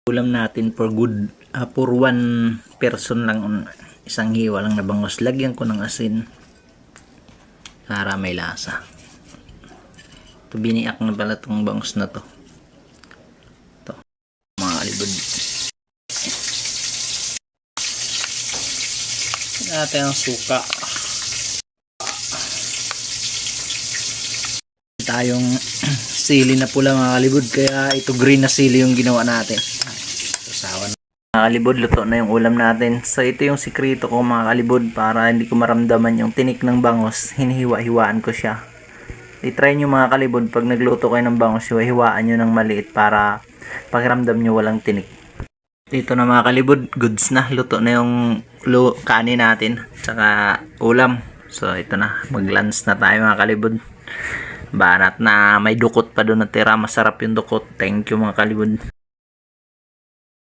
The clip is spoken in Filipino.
Ulam natin for good, for one person lang, isang hiwa lang na bangos. Lagyan ko ng asin para may lasa. Ito, biniak na pala itong bangos na to. Ito, mga kalibod. Natin ang suka. Tayong sili na pula mga kalibod, kaya ito green na sili yung ginawa natin. Sasawa na. Mga kalibod, luto na yung ulam natin. So ito yung sikrito ko mga kalibod, para hindi ko maramdaman yung tinik ng bangos. Hinihiwa-hiwaan ko siya. I-try nyo mga kalibod, pag nagluto kayo ng bangos, hiwa-hiwaan nyo ng maliit para pakiramdam nyo walang tinik. Dito na mga kalibod, goods na. Luto na yung kanin natin, tsaka ulam. So ito na, mag-lunch na tayo mga kalibod. Banat na may dukot pa doon natira. Masarap yung dukot. Thank you mga kalibod.